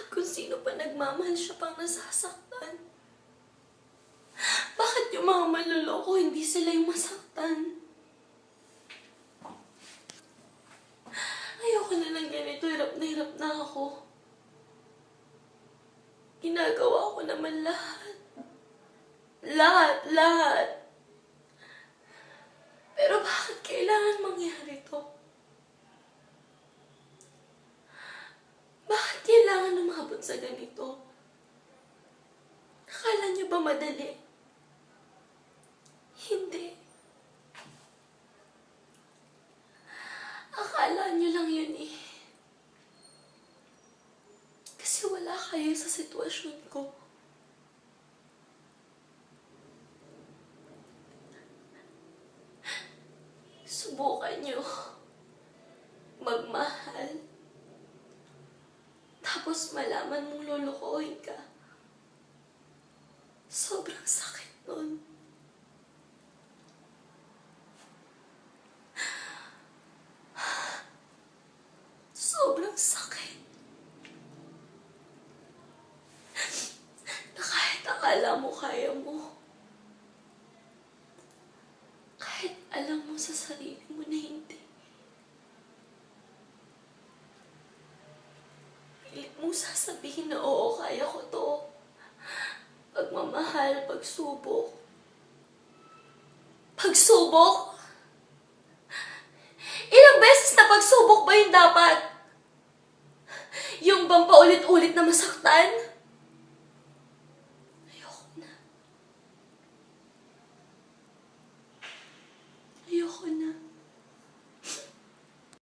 Kung sino pa nagmamahal siya pang nasasaktan. Bakit yung mga manloloko hindi sila yung masaktan? Ayoko na lang ganito, hirap na ako. Ginagawa ko naman lahat. Lahat. Pero bakit kailangan mangyari to? Bakit kailangan umabot sa ganito? Akala niyo ba madali? Hindi. Akala niyo lang yun eh. Kasi wala kayo sa sitwasyon ko. Subukan niyo magmahal. Tapos malaman mong lulukohin ka. Sobrang sakit nun. Sobrang sakit. Na kahit akala mo kaya mo. Kahit alam mo sa sarili mo na hindi. Pilit mong sasabihin na oo, kaya ko to. Pagmamahal, pagsubok. Pagsubok? Ilang beses na pagsubok ba yung dapat? Yung bang paulit-ulit na masaktan? Ayoko na. Ayoko na.